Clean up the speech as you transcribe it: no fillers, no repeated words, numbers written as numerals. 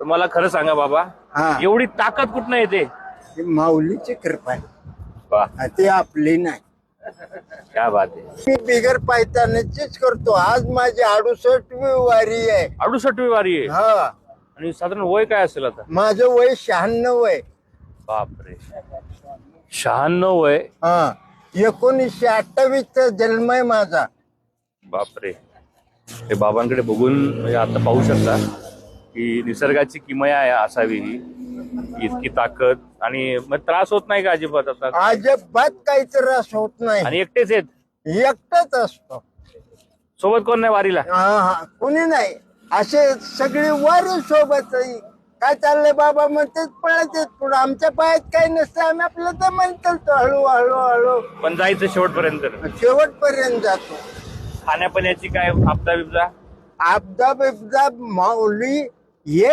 तर मला खरं सांगा बाबा, हा. एवढी ताकद कुठनं येते? ही माऊलीची कृपा आहे. वाह, ती आपली नाही. क्या बात आहे. मी बिगर पायतानाचीच करतो. आज माझी 68वी वारी आहे. 68वी वारी आहे. हा, आणि साधारण वय काय असेल आता? माझं वय 96 आहे. बापरे, 96 वय. हा, 1928चा जन्म आहे माझा. बापरे, हे बाबांकडे बघून म्हणजे आता पाहू शकता की निसर्गाची किमया असावी ही, इतकी ताकद. आणि मग त्रास होत नाही का अजिबात आता? अजिबात काही त्रास होत नाही. आणि एकटेच आहेत? एकटाच असतो. सोबत कोण नाही वारीला? हा, कोणी नाही. असे सगळे वारी सोबत. काय चाललंय बाबा म्हणतात, पळत येत पुढे. आमच्या पायात काही नसतं, आम्ही आपलं तर म्हणतो हळू हळू हळू पण जायचं शेवटपर्यंत. शेवटपर्यंत जातो. खाण्यापिण्याची काय आपदा बिबदा? आपदा बिबदा माऊली एक